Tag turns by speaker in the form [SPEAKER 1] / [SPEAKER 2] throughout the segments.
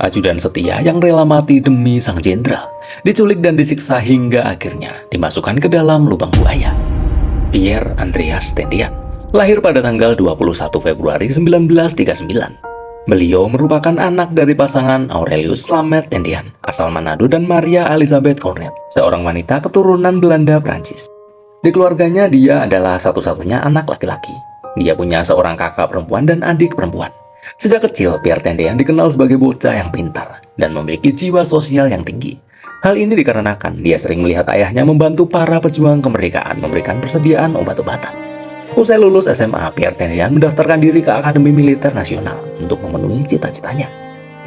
[SPEAKER 1] ajudan setia yang rela mati demi sang jenderal, diculik dan disiksa hingga akhirnya dimasukkan ke dalam lubang buaya. Pierre Andreas Tendian lahir pada tanggal 21 Februari 1939. Beliau merupakan anak dari pasangan Aurelius Lambert Tendian, asal Manado, dan Maria Elizabeth Cornet, seorang wanita keturunan Belanda Prancis. Di keluarganya, dia adalah satu-satunya anak laki-laki. Dia punya seorang kakak perempuan dan adik perempuan. Sejak kecil, Pierre Tendian dikenal sebagai bocah yang pintar dan memiliki jiwa sosial yang tinggi. Hal ini dikarenakan dia sering melihat ayahnya membantu para pejuang kemerdekaan memberikan persediaan obat-obatan. Usai lulus SMA, Pierre Tendian mendaftarkan diri ke Akademi Militer Nasional untuk memenuhi cita-citanya.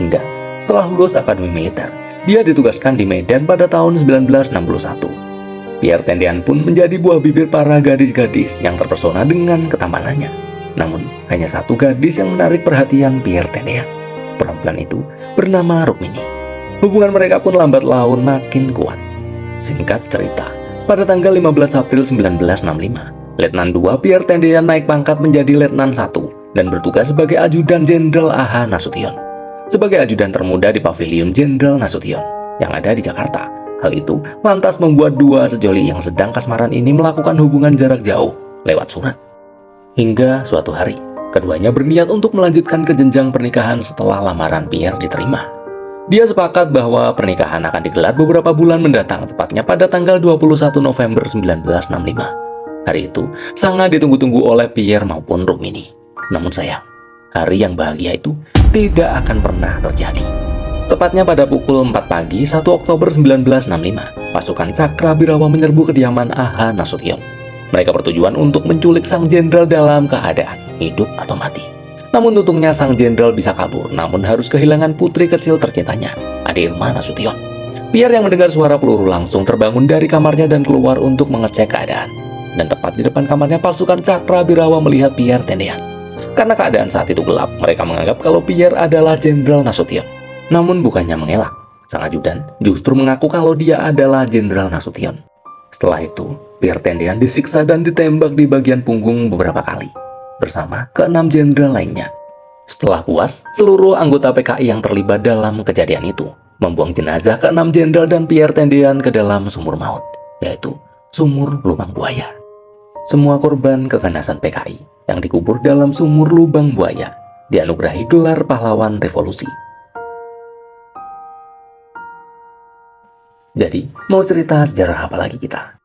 [SPEAKER 1] Hingga setelah lulus Akademi Militer, dia ditugaskan di Medan pada tahun 1961. Pierre Tendian pun menjadi buah bibir para gadis-gadis yang terpesona dengan ketampanannya. Namun, hanya satu gadis yang menarik perhatian Pierre Tendian. Perempuan itu bernama Rukmini. Hubungan mereka pun lambat laun makin kuat. Singkat cerita, pada tanggal 15 April 1965, Letnan 2 Pierre Tendian naik pangkat menjadi Letnan 1 dan bertugas sebagai ajudan Jenderal A.H. Nasution. Sebagai ajudan termuda di Paviliun Jenderal Nasution yang ada di Jakarta. Hal itu lantas membuat dua sejoli yang sedang kasmaran ini melakukan hubungan jarak jauh lewat surat. Hingga suatu hari, keduanya berniat untuk melanjutkan ke jenjang pernikahan setelah lamaran Pierre diterima. Dia sepakat bahwa pernikahan akan digelar beberapa bulan mendatang, tepatnya pada tanggal 21 November 1965. Hari itu sangat ditunggu-tunggu oleh Pierre maupun Rukmini. Namun sayang, hari yang bahagia itu tidak akan pernah terjadi. Tepatnya pada pukul 4 pagi 1 Oktober 1965, pasukan Cakrabirawa menyerbu kediaman A.H. Nasution. Mereka bertujuan untuk menculik sang jenderal dalam keadaan hidup atau mati. Namun untungnya sang jenderal bisa kabur, namun harus kehilangan putri kecil tercintanya, Ade Irma Nasution. Pierre yang mendengar suara peluru langsung terbangun dari kamarnya dan keluar untuk mengecek keadaan. Dan tepat di depan kamarnya pasukan Cakrabirawa melihat Pierre Tendian. Karena keadaan saat itu gelap, mereka menganggap kalau Pierre adalah Jenderal Nasution. Namun bukannya mengelak, sang ajudan justru mengaku kalau dia adalah Jenderal Nasution. Setelah itu, Pierre Tendian disiksa dan ditembak di bagian punggung beberapa kali, bersama ke-6 jenderal lainnya. Setelah puas, seluruh anggota PKI yang terlibat dalam kejadian itu membuang jenazah ke-6 jenderal dan Pierre Tendian ke dalam sumur maut, yaitu sumur lubang buaya. Semua korban keganasan PKI yang dikubur dalam sumur lubang buaya dianugerahi gelar pahlawan revolusi. Jadi, mau cerita sejarah apa lagi kita?